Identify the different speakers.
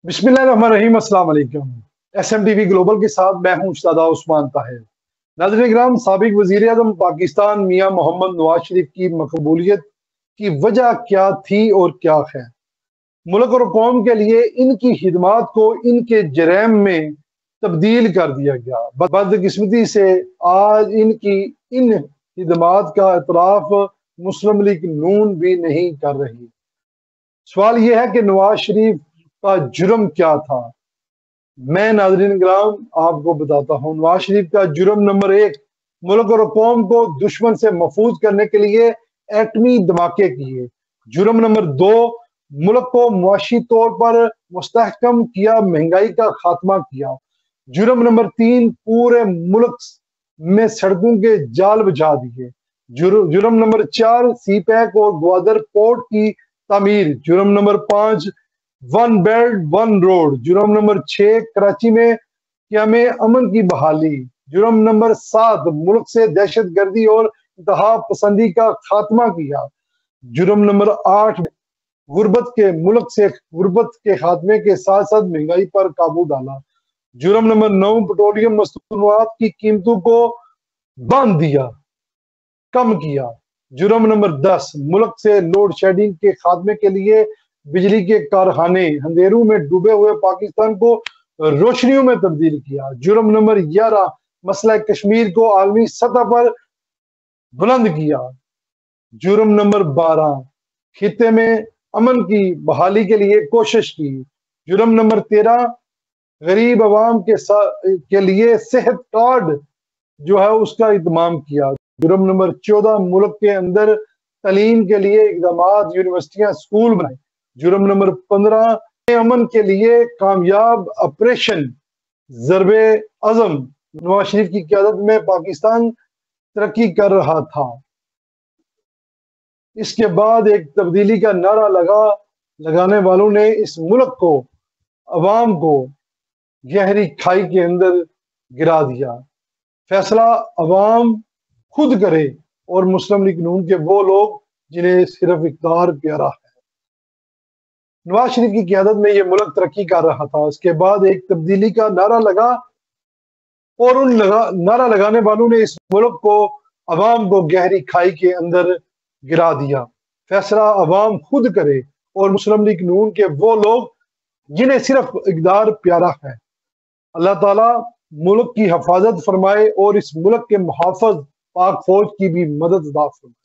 Speaker 1: बिस्मिल्लाहिर्रहमानिर्रहीम। अस्सलाम वालेकुम। SMTV ग्लोबल के साथ मैं हूं उस्ताद उस्मान ताहिर। नाज़रीन इकराम, साबिक वज़ीर आज़म पाकिस्तान मियां मोहम्मद नवाज शरीफ की मकबूलियत की वजह क्या थी और क्या है? मुल्क और कौम के लिए इनकी खिदमात को इनके जरैम में तब्दील कर दिया गया। बदकिस्मती से आज इनकी इन खिदमात का एतराफ़ मुस्लिम लीग नून भी नहीं कर रही। सवाल यह है कि नवाज शरीफ का जुर्म क्या था? मैं नाज़रीन ग्राम आपको बताता हूँ। नवाज शरीफ का जुर्म नंबर 1, मुल्क और कौम को दुश्मन से महफूज करने के लिए एटमी धमाके किए। जुर्म नंबर 2, मुल्क को मुआशी तौर पर मुस्तहकम किया, महंगाई का खात्मा किया। जुर्म नंबर 3, पूरे मुल्क में सड़कों के जाल बिछा दिए। जुर्म नंबर 4, सी पैक और ग्वादर पोर्ट की तामीर। जुर्म number 5, one belt one road. जुर्म नंबर 6, कराची में क़याम अमन की बहाली। जुर्म नंबर 7, मुल्क से दहशत गर्दी और इंतहा पसंदी का खात्मा किया। जुर्म नंबर 8, गुर्बत के खात्मे के साथ साथ महंगाई पर काबू डाला। जुर्म नंबर 9, पेट्रोलियम मस्तूरात की कीमतों को बांध दिया, कम किया। जुर्म नंबर 10, मुल्क से लोड शेडिंग के खात्मे के लिए बिजली के कारखाने, अंधेरों में डूबे हुए पाकिस्तान को रोशनियों में तब्दील किया। जुर्म नंबर 11, मसला कश्मीर को आलमी सतह पर बुलंद किया। जुर्म नंबर 12, खित्ते में अमन की बहाली के लिए कोशिश की। जुर्म नंबर 13, गरीब आवाम के लिए सेहत कार्ड जो है उसका इत्माम किया। जुर्म नंबर 14, मुल्क के अंदर तालीम के लिए इकदाम, यूनिवर्सिटियां, स्कूल बनाए। जुर्म नंबर 15, अमन के लिए कामयाब ऑपरेशन ज़रबे अज़म। नवाज शरीफ की क़यादत में पाकिस्तान तरक्की कर रहा था। इसके बाद एक तब्दीली का नारा लगाने वालों ने इस मुल्क को, अवाम को गहरी खाई के अंदर गिरा दिया। फैसला अवाम खुद करे और मुस्लिम लीग नून के वो लोग जिन्हें सिर्फ इक़्तिदार प्यारा है। नवाज शरीफ की क़यादत में ये मुल्क तरक्की कर रहा था। इसके बाद एक तब्दीली का नारा लगा और नारा लगाने वालों ने इस मुल्क को, अवाम को गहरी खाई के अंदर गिरा दिया। फैसला अवाम खुद करे और मुस्लिम लीग नून के वो लोग जिन्हें सिर्फ इक़्तिदार प्यारा है। अल्लाह ताला मुल्क की हिफाजत फरमाए और इस मुल्क के मुहाफ़िज़ पाक फौज की भी मदद अता फरमाए।